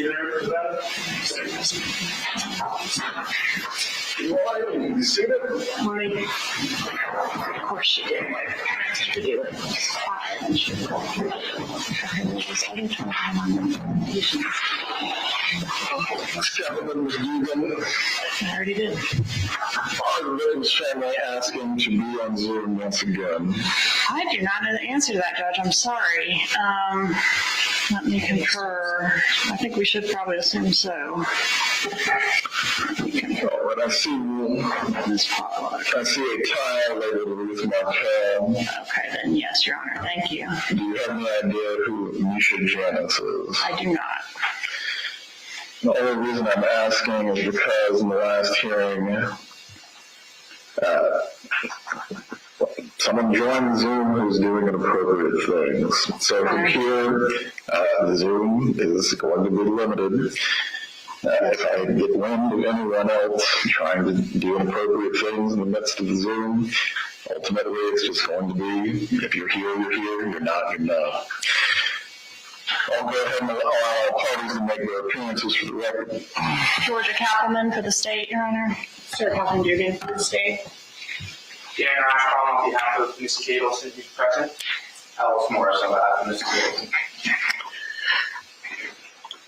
for that? You see it? Morning. Of course she did. To do it. And she was Gentleman McGugan. I already did. Our family asking to be on Zoom once again. I do not know the answer to that, Judge. I'm sorry. Let me concur. I think we should probably assume so. Oh, and I see a tie labeled Ruth Martell. Okay, then yes, Your Honor. Thank you. Do you have any idea who Misha Janice is? I do not. The only reason I'm asking is because in the last hearing, someone joined Zoom who's doing inappropriate things. So from here, Zoom is going to be limited. If I get wind of anyone else trying to do inappropriate things in the midst of the Zoom, ultimately it's just going to be, if you're here, you're here, you're not, you're not. I'll go ahead and allow parties to make their appearances for the record. Georgia Kappelman for the state, Your Honor. Sir Calvin Dugan for the state. Dan Ashbaum on behalf of Ms. Adelson, who's present. Alice Morris on behalf of Ms. Adelson.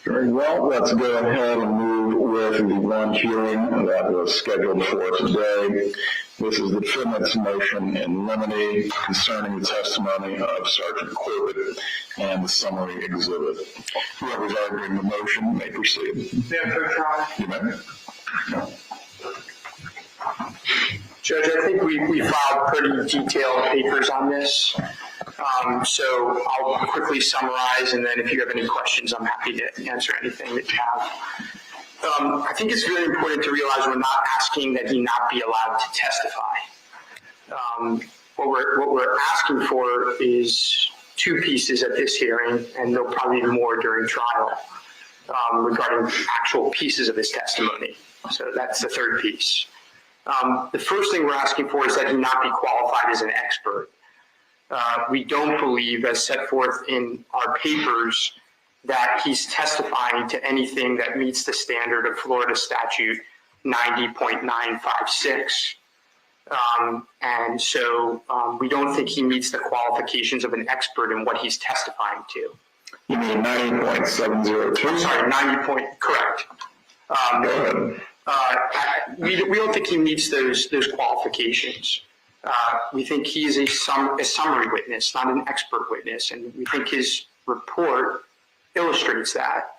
Very well, let's go ahead and move with the one hearing that was scheduled for today. This is the defendant's motion in limine concerning the testimony of Sergeant Corbett and the summary exhibit. Whoever's arguing the motion may proceed. You may. No. Judge, I think we filed pretty detailed papers on this. So I'll quickly summarize, and then if you have any questions, I'm happy to answer anything that you have. I think it's really important to realize we're not asking that he not be allowed to testify. What we're asking for is two pieces at this hearing, and there'll probably be more during trial regarding actual pieces of his testimony. So that's the third piece. The first thing we're asking for is that he not be qualified as an expert. We don't believe, as set forth in our papers, that he's testifying to anything that meets the standard of Florida statute 90.956. And so we don't think he meets the qualifications of an expert in what he's testifying to. You mean 90.702? I'm sorry, 90. Correct. Go ahead. We don't think he meets those qualifications. We think he is a summary witness, not an expert witness, and we think his report illustrates that.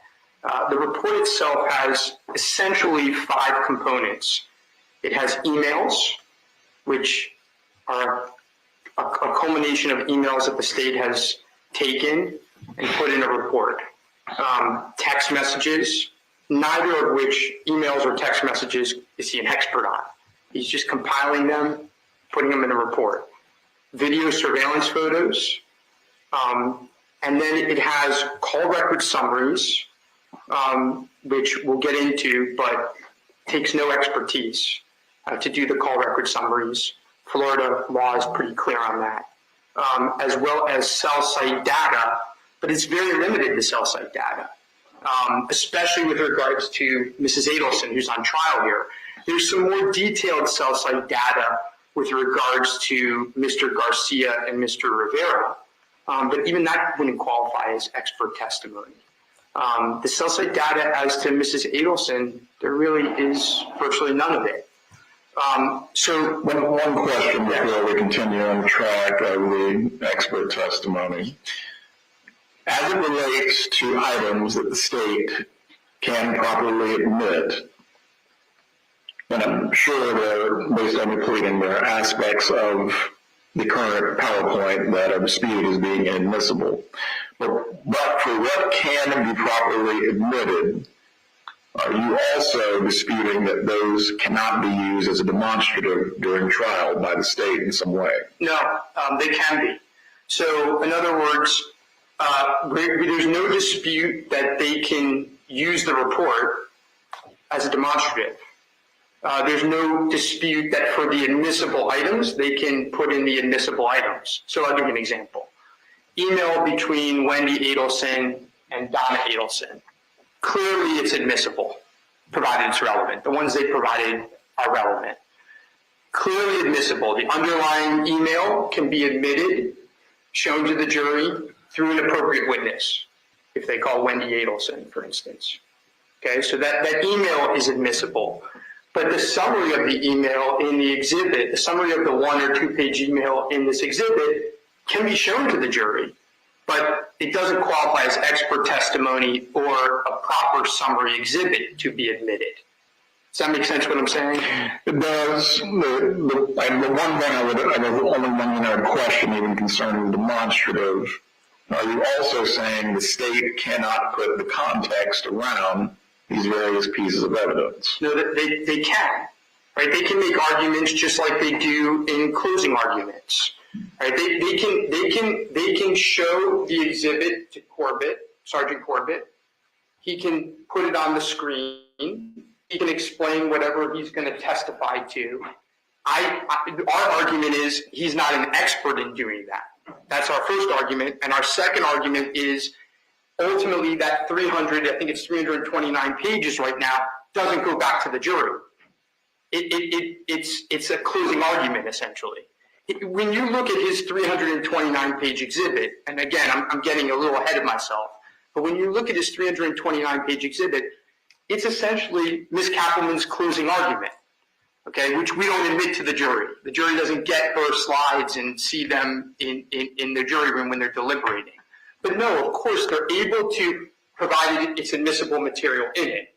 The report itself has essentially 5 components. It has emails, which are a culmination of emails that the state has taken and put in a report. Text messages, neither of which emails or text messages is he an expert on. He's just compiling them, putting them in a report. Video surveillance photos, and then it has call record summaries, which we'll get into, but takes no expertise to do the call record summaries. Florida law is pretty clear on that, as well as cell site data, but it's very limited to cell site data, especially with regards to Mrs. Adelson, who's on trial here. There's some more detailed cell site data with regards to Mr. Garcia and Mr. Rivera, but even that wouldn't qualify as expert testimony. The cell site data as to Mrs. Adelson, there really is virtually none of it. So one question before we continue on the track of the expert testimony. As it relates to items that the state can properly admit, and I'm sure that based on your pleading, there are aspects of the current PowerPoint that are disputed as being inadmissible. But for what can be properly admitted, are you also disputing that those cannot be used as a demonstrative during trial by the state in some way? No, they can be. So in other words, there's no dispute that they can use the report as a demonstrative. There's no dispute that for the admissible items, they can put in the admissible items. So I'll give you an example. Email between Wendy Adelson and Donna Adelson. clearly it's admissible, provided it's relevant. The ones they provided are relevant. Clearly admissible. The underlying email can be admitted, shown to the jury through an appropriate witness, if they call Wendy Adelson, for instance. Okay, so that email is admissible. But the summary of the email in the exhibit, the summary of the 1 or 2 page email in this exhibit can be shown to the jury, but it doesn't qualify as expert testimony or a proper summary exhibit to be admitted. Does that make sense what I'm saying? It does. The one thing only one thing I would question, even concerning demonstrative, are you also saying the state cannot put the context around these various pieces of evidence? No, they can, right? They can make arguments just like they do in closing arguments, right? They can show the exhibit to Sergeant Corbett. He can put it on the screen. He can explain whatever he's going to testify to. Our argument is he's not an expert in doing that. That's our first argument. And our second argument is ultimately that 329 pages right now doesn't go back to the jury. It's a closing argument, essentially. When you look at his 329 page exhibit, and again, I'm getting a little ahead of myself, but when you look at his 329 page exhibit, it's essentially Ms. Kappelman's closing argument, okay, which we don't admit to the jury. The jury doesn't get her slides and see them in the jury room when they're deliberating. But no, of course, they're able to, provided it's admissible material in it,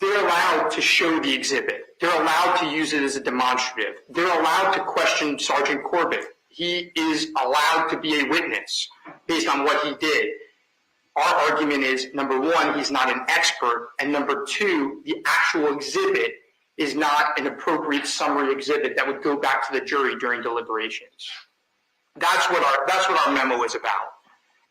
they're allowed to show the exhibit. They're allowed to use it as a demonstrative. They're allowed to question Sergeant Corbett. He is allowed to be a witness based on what he did. Our argument is, number one, he's not an expert, and number two, the actual exhibit is not an appropriate summary exhibit that would go back to the jury during deliberations. That's what our memo is about,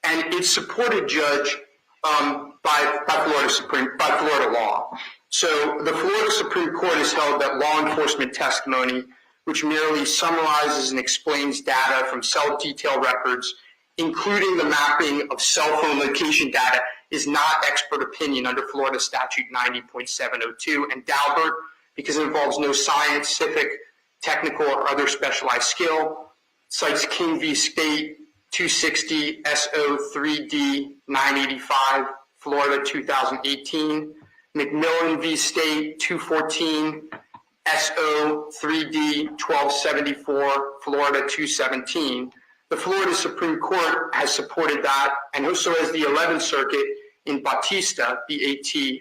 and it's supported, Judge, by Florida law. So the Florida Supreme Court has held that law enforcement testimony, which merely summarizes and explains data from cell detail records, including the mapping of cell phone location data, is not expert opinion under Florida Statute 90.702, and Daubert, because it involves no scientific, technical, or other specialized skill, cites King v. State 260 SO 3D 985, Florida 2018, McMillan v. State 214 SO 3D 1274, Florida 217. The Florida Supreme Court has supported that, and so has the 11th Circuit in Batista, B-A-T-I-S-T-A,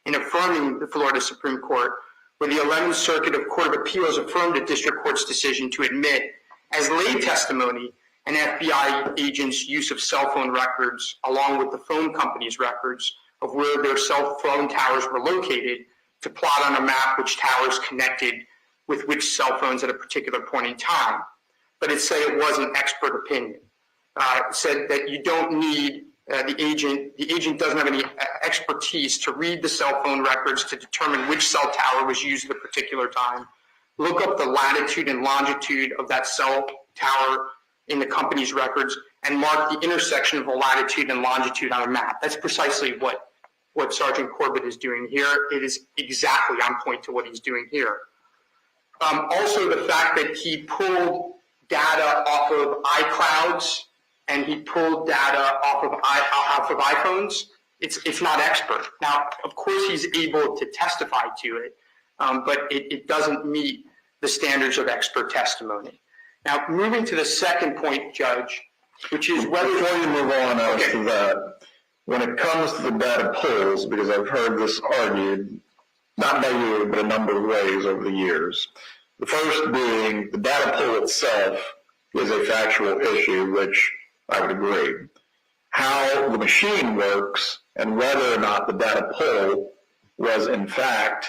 in affirming the Florida Supreme Court, where the 11th Circuit of Court of Appeals affirmed a district court's decision to admit as lay testimony an FBI agent's use of cell phone records, along with the phone company's records of where their cell phone towers were located, to plot on a map which towers connected with which cell phones at a particular point in time. But it said it wasn't expert opinion. It said that you don't need the agent doesn't have any expertise to read the cell phone records to determine which cell tower was used at a particular time, look up the latitude and longitude of that cell tower in the company's records, and mark the intersection of the latitude and longitude on a map. That's precisely what Sergeant Corbett is doing here. It is exactly on point to what he's doing here. Also, the fact that he pulled data off of iClouds and he pulled data off of iPhones, it's not expert. Now, of course, he's able to testify to it, but it doesn't meet the standards of expert testimony. Now, moving to the second point, Judge, which is whether... Before you move on to that, when it comes to the data pulls, because I've heard this argued, not by you, but a number of ways over the years. The first being the data pull itself is a factual issue, which I would agree. How the machine works and whether or not the data pull was in fact,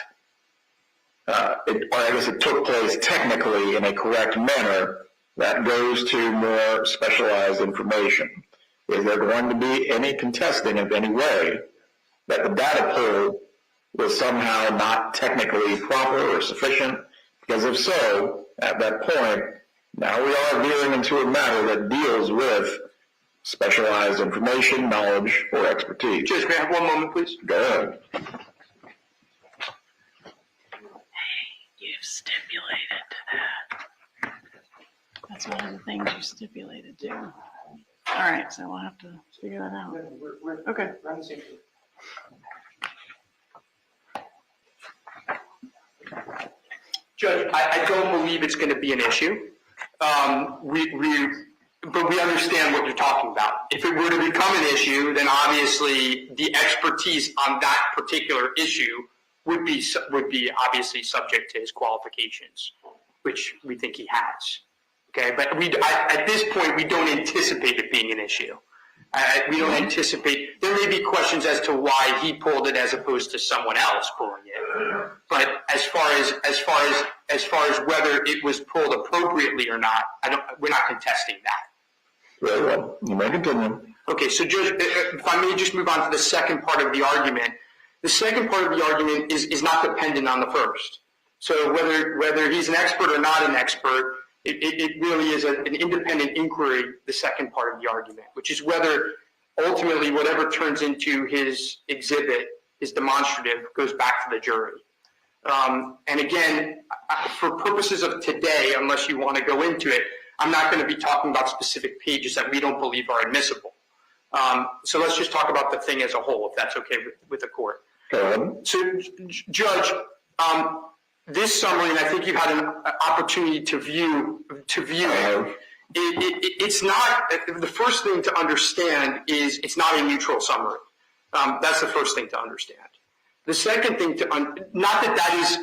it took place technically in a correct manner, that goes to more specialized information. Is there going to be any contesting of any way that the data pull was somehow not technically proper or sufficient? Because if so, at that point, now we are veering into a matter that deals with specialized information, knowledge, or expertise. Judge, may I have one moment, please? Go ahead. You've stipulated to that. That's one of the things you stipulated to. All right, so we'll have to figure that out. Okay. Judge, I don't believe it's going to be an issue. But we understand what you're talking about. If it were to become an issue, then obviously the expertise on that particular issue would be obviously subject to his qualifications, which we think he has. Okay, but at this point, we don't anticipate it being an issue. We don't anticipate. There may be questions as to why he pulled it as opposed to someone else pulling it. But as far as whether it was pulled appropriately or not, we're not contesting that. Very well. You may continue. Okay, so Judge, if I may just move on to the second part of the argument. The second part of the argument is not dependent on the first. So whether he's an expert or not an expert, it really is an independent inquiry, the second part of the argument, which is whether ultimately whatever turns into his exhibit, his demonstrative, goes back to the jury. And again, for purposes of today, unless you want to go into it, I'm not going to be talking about specific pages that we don't believe are admissible. So let's just talk about the thing as a whole, if that's okay with the court. Go ahead. So, Judge, this summary, and I think you've had an opportunity to view it. It's not, the first thing to understand is it's not a neutral summary. That's the first thing to understand. The second thing not that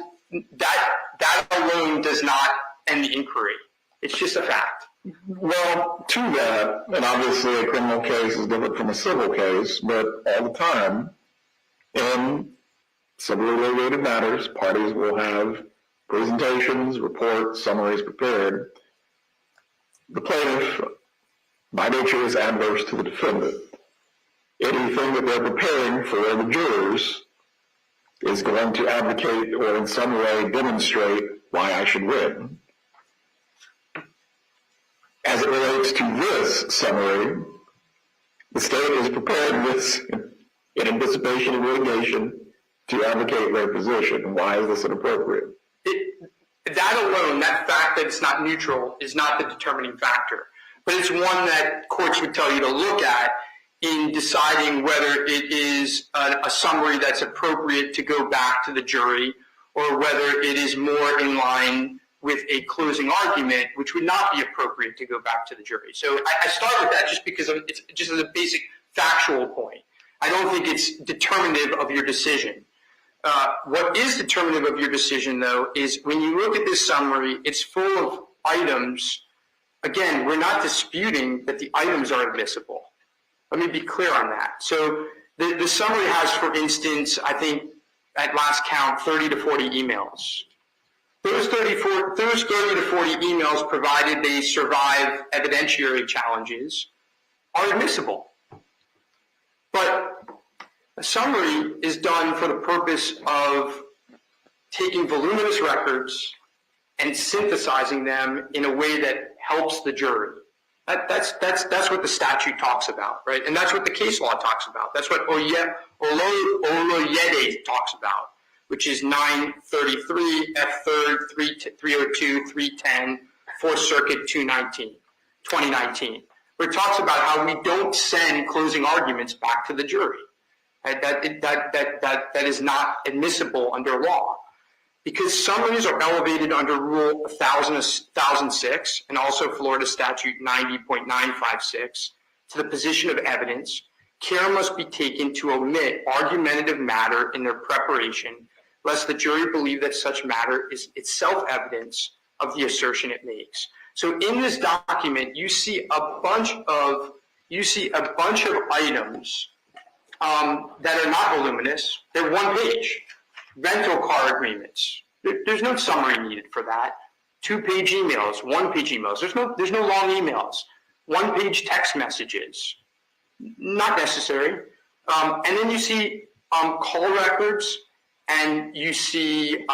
alone does not end the inquiry. It's just a fact. Well, to that, and obviously a criminal case is different from a civil case, but all the time, in civilly litigated matters, parties will have presentations, reports, summaries prepared. The plaintiff, by nature, is adverse to the defendant. Anything that they're preparing for the jurors is going to advocate or in some way demonstrate why I should win. As it relates to this summary, the state is prepared this in anticipation of litigation to advocate their position. Why is this inappropriate? That alone, that fact that it's not neutral, is not the determining factor. But it's one that courts would tell you to look at in deciding whether it is a summary that's appropriate to go back to the jury or whether it is more in line with a closing argument, which would not be appropriate to go back to the jury. So I start with that just because it's just as a basic factual point. I don't think it's determinative of your decision. What is determinative of your decision, though, is when you look at this summary, it's full of items. Again, we're not disputing that the items are admissible. Let me be clear on that. So the summary has, for instance, I think at last count, 30 to 40 emails. Those 30 to 40 emails, provided they survive evidentiary challenges, are admissible. But a summary is done for the purpose of taking voluminous records and synthesizing them in a way that helps the jury. That's what the statute talks about, right? And that's what the case law talks about. That's what Oloyede talks about, which is 933 F3rd 302 310 4th Circuit 2019, where it talks about how we don't send closing arguments back to the jury. That is not admissible under law, because summaries are elevated under Rule 1006 and also Florida Statute 90.956 to the position of evidence. Care must be taken to omit argumentative matter in their preparation, lest the jury believe that such matter is itself evidence of the assertion it makes. So in this document, you see a bunch of items that are not voluminous. They're one page. Rental car agreements. There's no summary needed for that. 2-page emails, 1-page emails. There's no long emails. 1-page text messages. Not necessary. And then you see call records, and you see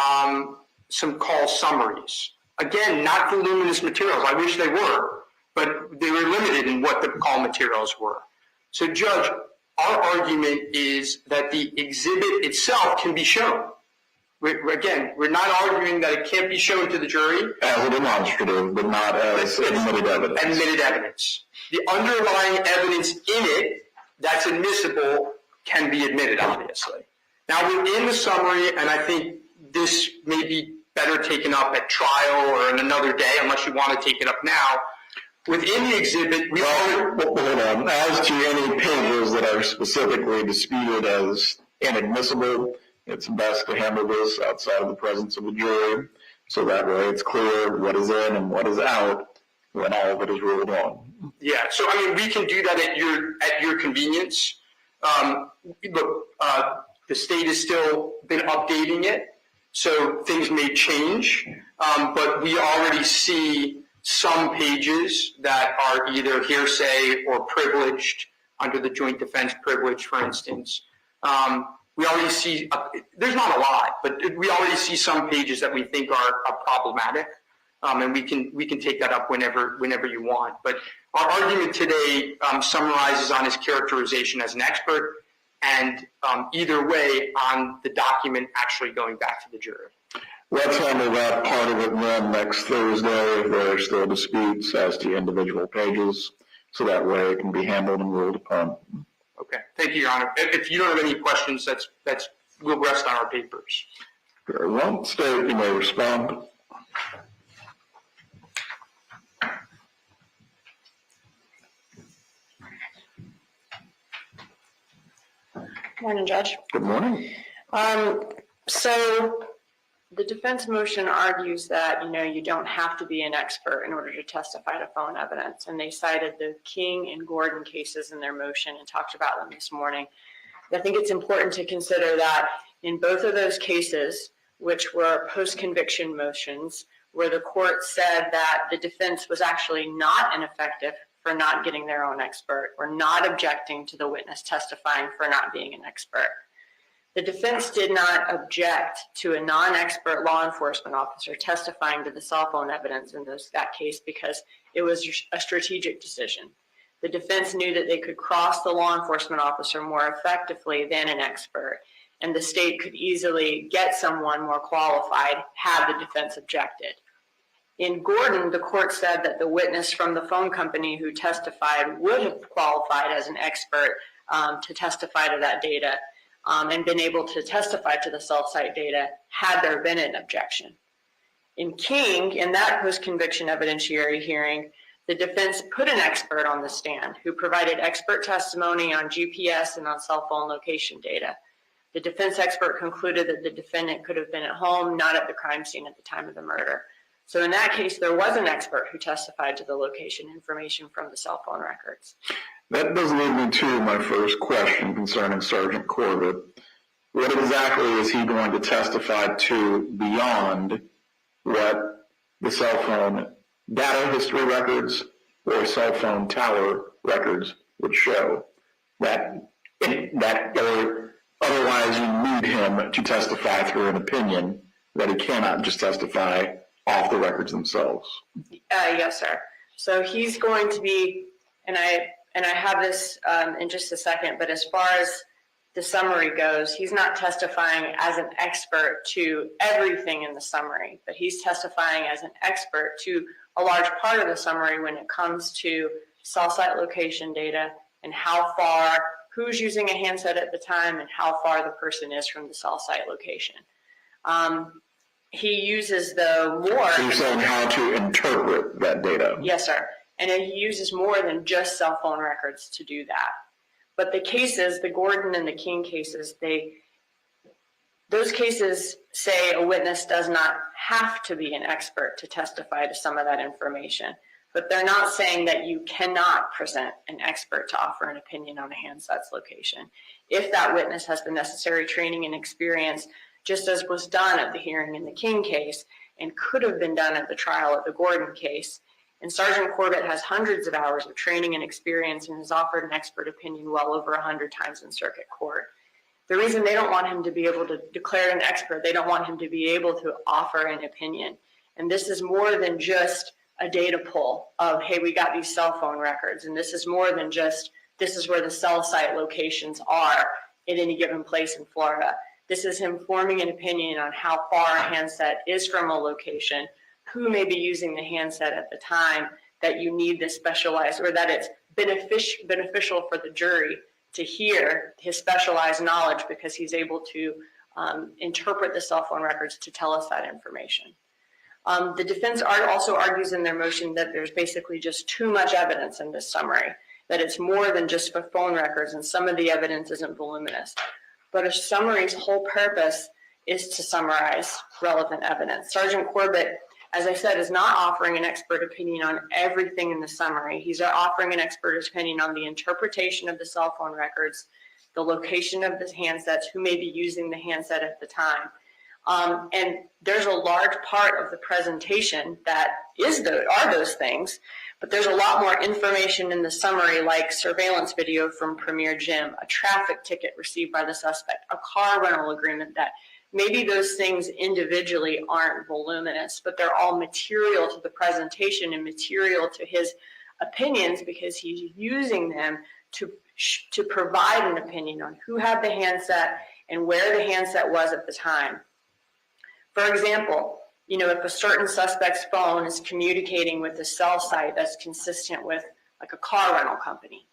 some call summaries. Again, not voluminous materials. I wish they were. but they were limited in what the call materials were. So, Judge, our argument is that the exhibit itself can be shown. We're not arguing that it can't be shown to the jury. As a demonstrative, but not as admitted evidence. Admitted evidence. The underlying evidence in it that's admissible can be admitted, obviously. Now, within the summary, and I think this may be better taken up at trial or in another day, unless you want to take it up now, within the exhibit, hold on. As to any pages that are specifically disputed as inadmissible, it's best to handle this outside of the presence of the jury, so that way it's clear what is in and what is out when all of it is ruled on. Yeah, so I mean, we can do that at your convenience. Look, the state has still been updating it, so things may change, but we already see some pages that are either hearsay or privileged under the joint defense privilege, for instance. We already see, there's not a lot, but we already see some pages that we think are problematic, and we can take that up whenever you want. But our argument today summarizes on his characterization as an expert, and either way on the document actually going back to the jury. Let's handle that part of it then next Thursday if there are still disputes as to individual pages, so that way it can be handled and ruled upon. Okay, thank you, Your Honor. If you don't have any questions, we'll rest on our papers. Very well. State, you may respond. Morning, Judge. Good morning. So the defense motion argues that, you don't have to be an expert in order to testify to phone evidence. And they cited the King and Gordon cases in their motion and talked about them this morning. I think it's important to consider that in both of those cases, which were post-conviction motions, where the court said that the defense was actually not ineffective for not getting their own expert or not objecting to the witness testifying for not being an expert. The defense did not object to a non-expert law enforcement officer testifying to the cell phone evidence in that case because it was a strategic decision. The defense knew that they could cross the law enforcement officer more effectively than an expert, and the state could easily get someone more qualified had the defense objected. In Gordon, the court said that the witness from the phone company who testified would have qualified as an expert to testify to that data and been able to testify to the cell site data had there been an objection. In King, in that post-conviction evidentiary hearing, the defense put an expert on the stand who provided expert testimony on GPS and on cell phone location data. The defense expert concluded that the defendant could have been at home, not at the crime scene at the time of the murder. So in that case, there was an expert who testified to the location information from the cell phone records. That does lead me to my first question concerning Sergeant Corbett. What exactly is he going to testify to beyond what the cell phone data history records or cell phone tower records would show? That or otherwise you need him to testify through an opinion that he cannot just testify off the records themselves. Yes, sir. So he's going to be, and I have this in just a second, but as far as the summary goes, he's not testifying as an expert to everything in the summary, but he's testifying as an expert to a large part of the summary when it comes to cell site location data and how far, who's using a handset at the time and how far the person is from the cell site location. He uses more. So you're saying how to interpret that data? Yes, sir. And he uses more than just cell phone records to do that. But the cases, the Gordon and the King cases, those cases say a witness does not have to be an expert to testify to some of that information. But they're not saying that you cannot present an expert to offer an opinion on a handset's location. If that witness has the necessary training and experience, just as was done at the hearing in the King case and could have been done at the trial at the Gordon case. And Sergeant Corbett has hundreds of hours of training and experience and has offered an expert opinion well over 100 times in circuit court. The reason they don't want him to be able to declare an expert, they don't want him to be able to offer an opinion. And this is more than just a data pull of, hey, we got these cell phone records, and this is more than just, this is where the cell site locations are at any given place in Florida. This is him forming an opinion on how far a handset is from a location, who may be using the handset at the time that you need this specialized, or that it's beneficial for the jury to hear his specialized knowledge because he's able to interpret the cell phone records to tell us that information. The defense also argues in their motion that there's basically just too much evidence in this summary, that it's more than just for phone records and some of the evidence isn't voluminous. But a summary's whole purpose is to summarize relevant evidence. Sergeant Corbett, as I said, is not offering an expert opinion on everything in the summary. He's offering an expert opinion on the interpretation of the cell phone records, the location of the handsets, who may be using the handset at the time. And there's a large part of the presentation that are those things, but there's a lot more information in the summary, like surveillance video from Premier Gym, a traffic ticket received by the suspect, a car rental agreement, that maybe those things individually aren't voluminous, but they're all material to the presentation and material to his opinions because he's using them to provide an opinion on who had the handset and where the handset was at the time. For example, if a certain suspect's phone is communicating with a cell site that's consistent with like a car rental company,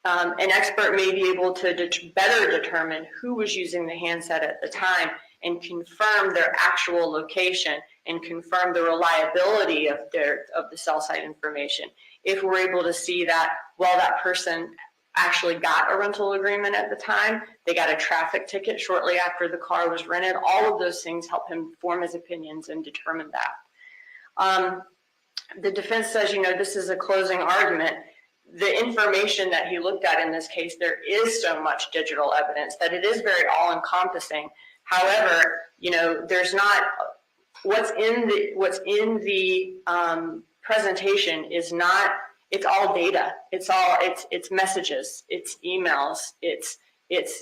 an expert may be able to better determine who was using the handset at the time and confirm their actual location and confirm the reliability of the cell site information. If we're able to see that, well, that person actually got a rental agreement at the time, they got a traffic ticket shortly after the car was rented, all of those things help him form his opinions and determine that. The defense says, this is a closing argument. The information that he looked at in this case, there is so much digital evidence that it is very all-encompassing. However, there's not, what's in the presentation is not, it's all data. It's messages, it's emails, it's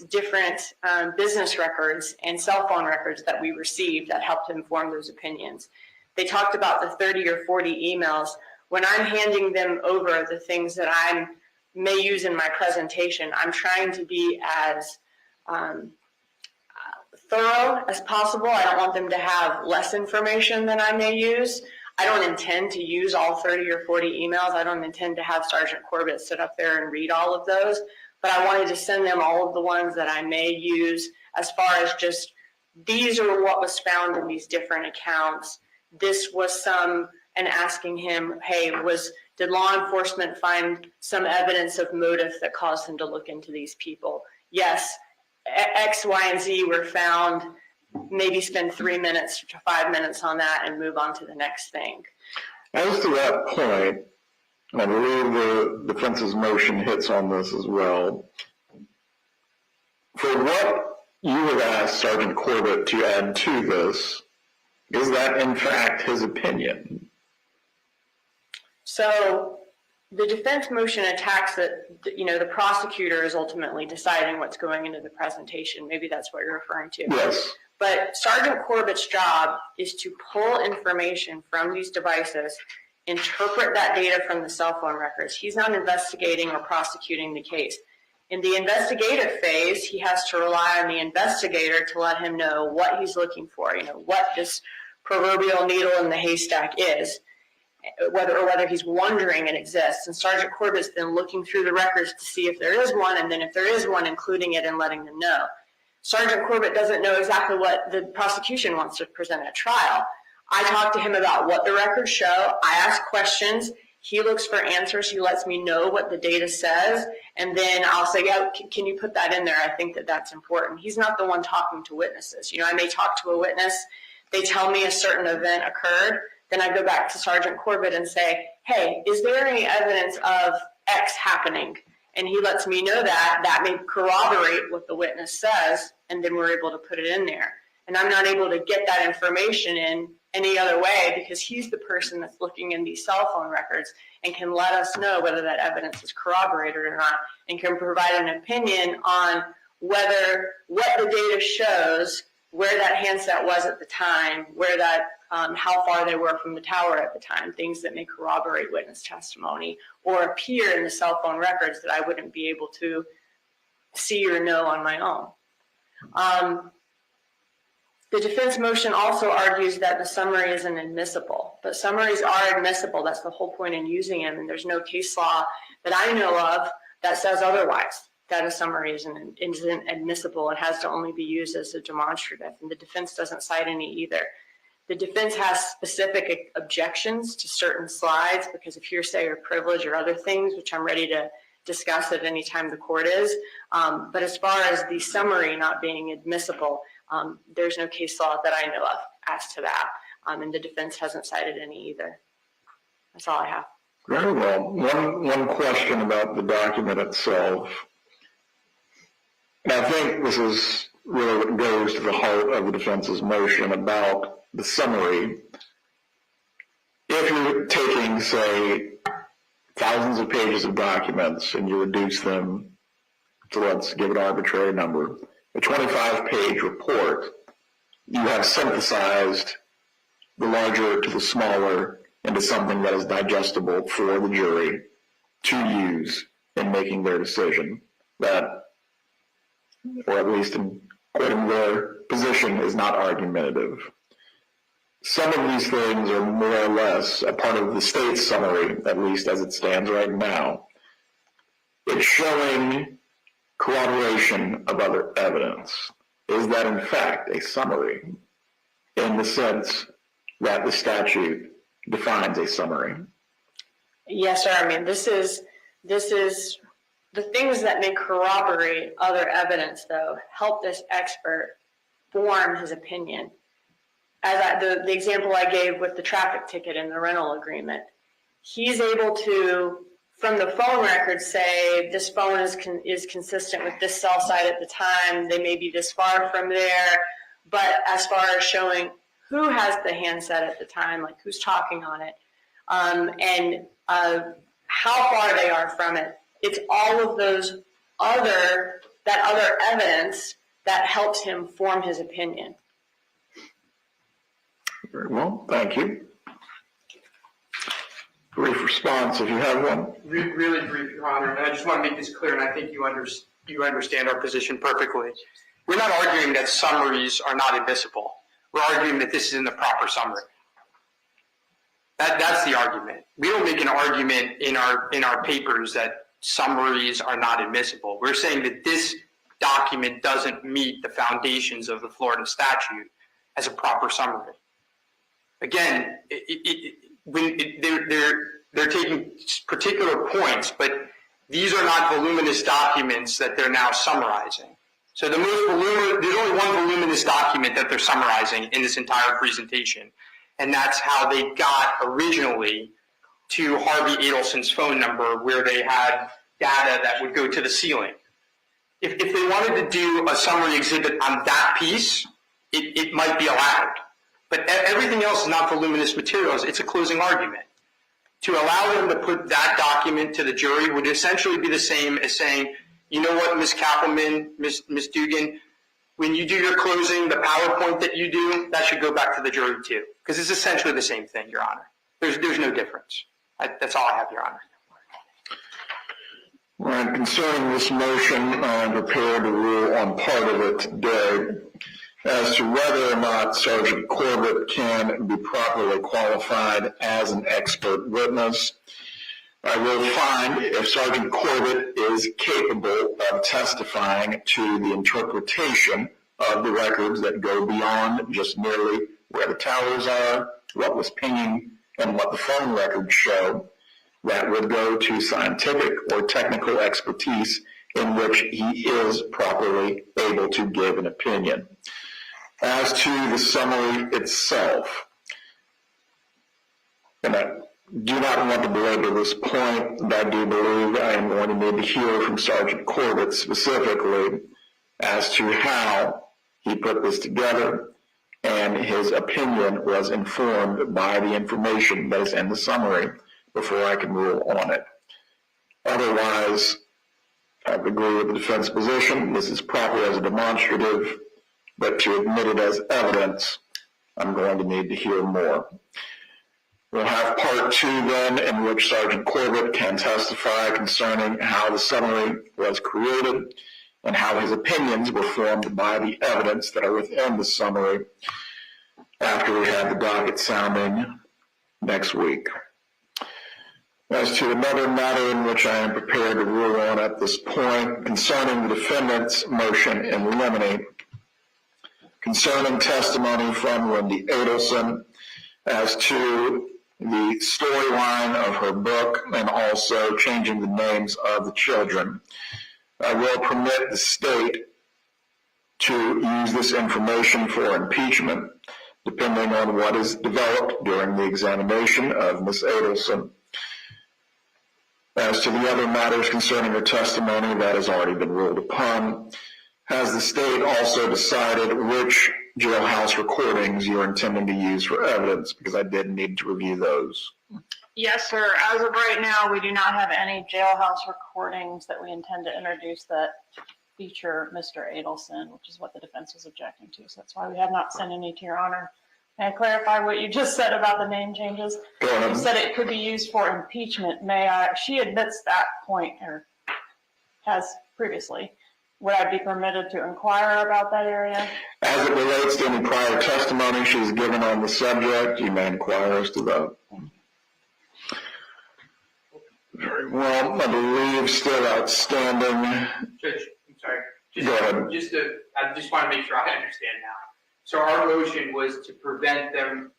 different business records and cell phone records that we received that helped inform those opinions. They talked about the 30 or 40 emails. When I'm handing them over the things that I may use in my presentation, I'm trying to be as thorough as possible. I don't want them to have less information than I may use. I don't intend to use all 30 or 40 emails. I don't intend to have Sergeant Corbett sit up there and read all of those, but I wanted to send them all of the ones that I may use as far as just, these are what was found in these different accounts. This was and asking him, hey, did law enforcement find some evidence of motive that caused him to look into these people? Yes, X, Y, and Z were found. Maybe spend 3 minutes to 5 minutes on that and move on to the next thing. As to that point, I believe the defense's motion hits on this as well. For what you have asked Sergeant Corbett to add to this, is that in fact his opinion? So the defense motion attacks that, the prosecutor is ultimately deciding what's going into the presentation. Maybe that's what you're referring to. Yes. But Sergeant Corbett's job is to pull information from these devices, interpret that data from the cell phone records. He's not investigating or prosecuting the case. In the investigative phase, he has to rely on the investigator to let him know what he's looking for, what this proverbial needle in the haystack is, whether he's wondering it exists. And Sergeant Corbett's then looking through the records to see if there is one, and then if there is one, including it and letting them know. Sergeant Corbett doesn't know exactly what the prosecution wants to present at trial. I talk to him about what the records show. I ask questions. He looks for answers. He lets me know what the data says. And then I'll say, yeah, can you put that in there? I think that's important. He's not the one talking to witnesses. I may talk to a witness. They tell me a certain event occurred. Then I go back to Sergeant Corbett and say, hey, is there any evidence of X happening? And he lets me know that may corroborate what the witness says, and then we're able to put it in there. And I'm not able to get that information in any other way because he's the person that's looking in these cell phone records and can let us know whether that evidence is corroborated or not, and can provide an opinion on whether what the data shows where that handset was at the time, where that, how far they were from the tower at the time, things that may corroborate witness testimony or appear in the cell phone records that I wouldn't be able to see or know on my own. The defense motion also argues that the summary isn't admissible, but summaries are admissible. That's the whole point in using them, and there's no case law that I know of that says otherwise, that a summary isn't admissible and has to only be used as a demonstrative, and the defense doesn't cite any either. The defense has specific objections to certain slides because of hearsay or privilege or other things, which I'm ready to discuss at any time the court is. But as far as the summary not being admissible, there's no case law that I know of as to that. And the defense hasn't cited any either. That's all I have. Very well. One question about the document itself. And I think this is really what goes to the heart of the defense's motion about the summary. If you're taking, say, thousands of pages of documents and you reduce them to, let's give an arbitrary number, a 25-page report, you have synthesized the larger to the smaller into something that is digestible for the jury to use in making their decision. That, or at least in quoting their position, is not argumentative. Some of these things are more or less a part of the state's summary, at least as it stands right now. It's showing corroboration of other evidence. Is that in fact a summary in the sense that the statute defines a summary? Yes, sir. I mean, this is the things that may corroborate other evidence, though, help this expert form his opinion. As the example I gave with the traffic ticket and the rental agreement, he's able to, from the phone records, say this phone is consistent with this cell site at the time. They may be this far from there, but as far as showing who has the handset at the time, like who's talking on it, and how far they are from it, it's all of those other evidence that helps him form his opinion. Very well, thank you. Brief response, if you have one. Really brief, Your Honor, and I just want to make this clear, and I think you understand our position perfectly. We're not arguing that summaries are not admissible. We're arguing that this is in the proper summary. That's the argument. We don't make an argument in our papers that summaries are not admissible. We're saying that this document doesn't meet the foundations of the Florida statute as a proper summary. Again, they're taking particular points, but these are not voluminous documents that they're now summarizing. So there's only one voluminous document that they're summarizing in this entire presentation, and that's how they got originally to Harvey Adelson's phone number, where they had data that would go to the ceiling. If they wanted to do a summary exhibit on that piece, it might be allowed. But everything else is not voluminous materials. It's a closing argument. To allow them to put that document to the jury would essentially be the same as saying, you know what, Ms. Kappelman, Ms. Dugan, when you do your closing, the PowerPoint that you do, that should go back to the jury too. Because it's essentially the same thing, Your Honor. There's no difference. That's all I have, Your Honor. Right, concerning this motion, I'm prepared to rule on part of it today. As to whether or not Sergeant Corbett can be properly qualified as an expert witness, I will find if Sergeant Corbett is capable of testifying to the interpretation of the records that go beyond just merely where the towers are, what was pinging, and what the phone records show, that would go to scientific or technical expertise in which he is properly able to give an opinion. As to the summary itself, and I do not want to belabor this point, but I do believe I am going to need to hear from Sergeant Corbett specifically as to how he put this together, and his opinion was informed by the information that is in the summary before I can rule on it. Otherwise, I agree with the defense position. This is proper as a demonstrative. but to admit it as evidence, I'm going to need to hear more. We'll have part 2 then, in which Sergeant Corbett can testify concerning how the summary was created and how his opinions were formed by the evidence that are within the summary after we have the docket sounding next week. As to another matter in which I am prepared to rule on at this point, concerning the defendant's motion in limine, concerning testimony from Wendy Adelson as to the storyline of her book and also changing the names of the children. I will permit the state to use this information for impeachment, depending on what is developed during the examination of Ms. Adelson. As to the other matters concerning her testimony, that has already been ruled upon. Has the state also decided which jailhouse recordings you're intending to use for evidence? Because I did need to review those. Yes, sir. As of right now, we do not have any jailhouse recordings that we intend to introduce that feature Mr. Adelson, which is what the defense is objecting to. So that's why we have not sent any to your honor. May I clarify what you just said about the name changes? Go ahead. You said it could be used for impeachment. May I? She admits that point, or has previously. Would I be permitted to inquire about that area? As it relates to any prior testimony she's given on the subject, you may inquire as to that. Very well. I believe still outstanding. Judge, I'm sorry. Go ahead. I just want to make sure I understand now. So our motion was to prevent them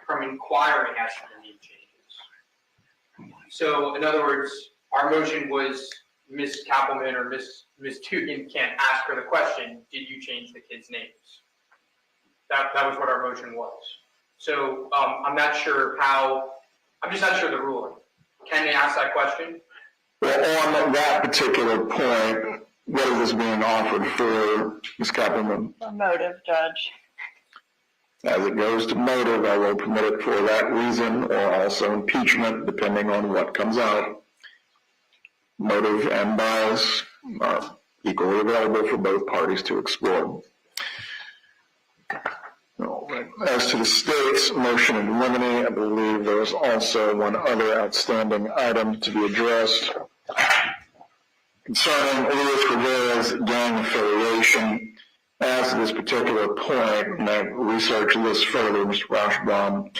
from inquiring as to the name changes. So in other words, our motion was Ms. Kappelman or Ms. Tugend can't ask her the question, did you change the kids' names? That was what our motion was. So I'm just not sure the ruling. Can they ask that question? Well, on that particular point, what is being offered for Ms. Kappelman? For motive, Judge. As it goes to motive, I will permit it for that reason, or also impeachment, depending on what comes out. Motive and bias are equally available for both parties to explore. All right. As to the state's motion in limine, I believe there is also one other outstanding item to be addressed concerning Luis Rivera's gang affiliation. As to this particular point, and I've researched this further, Mr. Rauschbaum,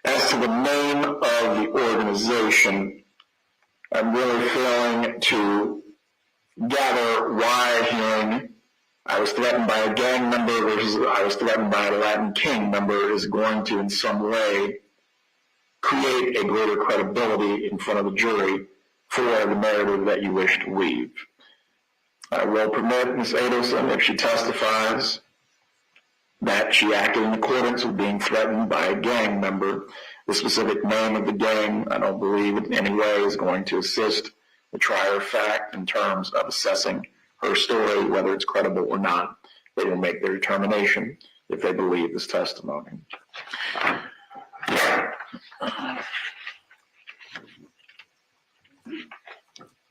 as to the name of the organization, I'm really failing to gather why hearing I was threatened by a gang member versus I was threatened by a Latin King member is going to in some way create a greater credibility in front of the jury for the narrative that you wish to weave. I will permit Ms. Adelson, if she testifies, that she acted in accordance with being threatened by a gang member. The specific name of the gang, I don't believe in any way is going to assist the trier of fact in terms of assessing her story, whether it's credible or not. They will make their determination if they believe this testimony. I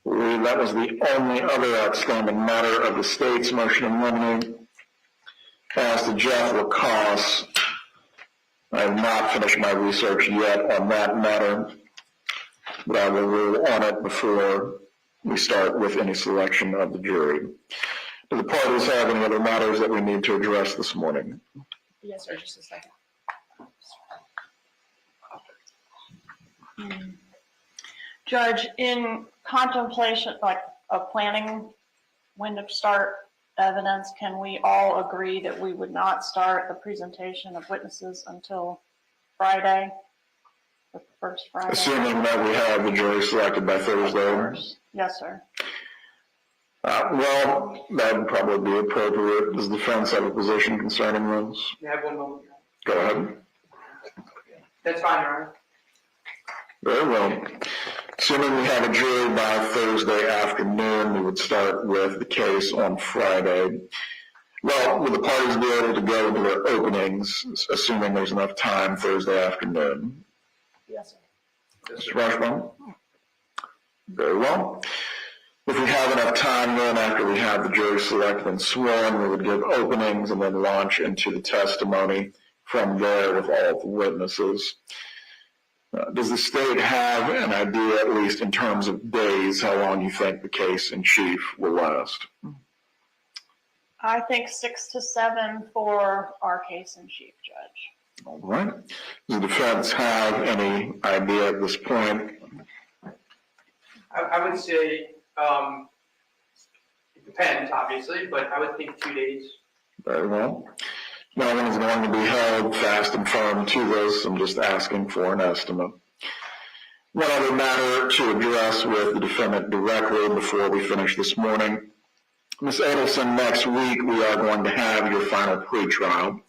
believe that was the only other outstanding matter of the state's motion in limine. As to Jeff Lacoste, I have not finished my research yet on that matter, but I will rule on it before we start with any selection of the jury. Do the parties have any other matters that we need to address this morning? Yes, sir, just a second. Judge, in contemplation, like of planning when to start evidence, can we all agree that we would not start the presentation of witnesses until Friday, the first Friday? Assuming that we have the jury selected by Thursday. Yes, sir. Well, that would probably be appropriate. Does the defense have a position concerning those? You have one moment. Go ahead. That's fine, Your Honor. Very well. Assuming we have a jury by Thursday afternoon, we would start with the case on Friday. Well, would the parties be able to go into their openings, assuming there's enough time Thursday afternoon? Yes, sir. Mr. Rauschbaum? Very well. If we have enough time, then after we have the jury selected and sworn, we would give openings and then launch into the testimony from there with all the witnesses. Does the state have an idea, at least in terms of days, how long you think the case in chief will last? I think 6 to 7 for our case in chief, Judge. All right. Does the defense have any idea at this point? I would say, it depends, obviously, but I would think 2 days. Very well. No one is going to be held fast and firm to this. I'm just asking for an estimate. One other matter to address with the defendant directly before we finish this morning. Ms. Adelson, next week we are going to have your final pretrial.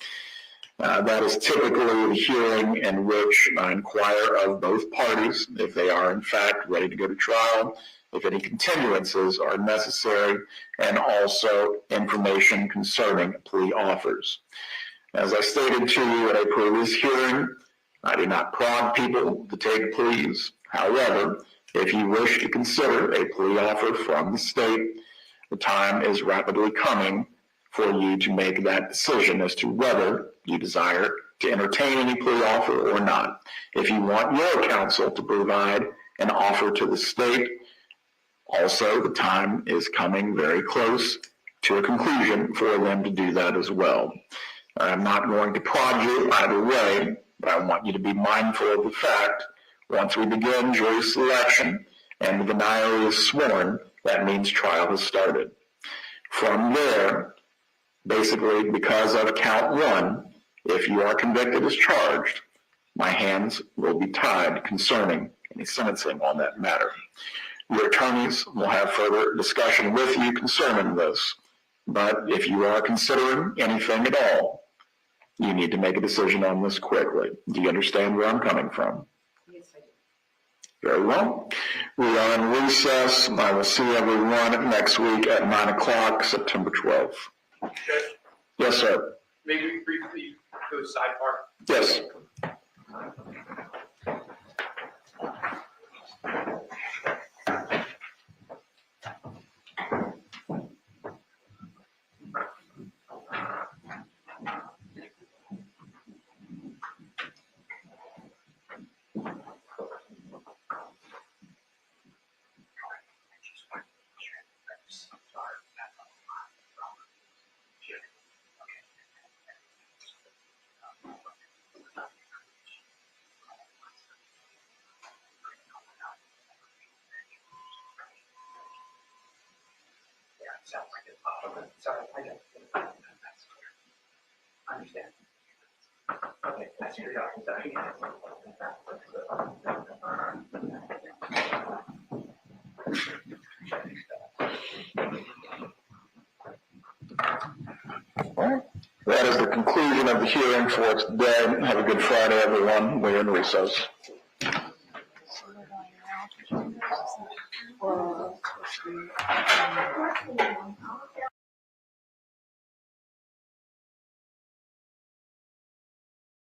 That is typically the hearing in which I inquire of both parties if they are in fact ready to go to trial, if any continuances are necessary, and also information concerning plea offers. As I stated to you at a previous hearing, I do not prod people to take pleas. However, if you wish to consider a plea offer from the state, the time is rapidly coming for you to make that decision as to whether you desire to entertain any plea offer or not. If you want your counsel to provide an offer to the state, also the time is coming very close to a conclusion for them to do that as well. I'm not going to prod you either way, but I want you to be mindful of the fact, once we begin jury selection and the denial is sworn, that means trial has started. From there, basically because of count 1, if you are convicted as charged, my hands will be tied concerning any sentencing on that matter. Your attorneys will have further discussion with you concerning this, but if you are considering anything at all, you need to make a decision on this quickly. Do you understand where I'm coming from? Yes, I do. Very well. We are in recess. I will see everyone next week at 9 o'clock, September 12th. Judge, Yes, sir. maybe we briefly go sidebar. Yes. Sounds like it. Okay, sorry, I got it. That's clear. I understand. Okay, that's your job. Sorry. All right. That is the conclusion of the hearing for today. Have a good Friday, everyone. We're in recess. So we're going now to join us.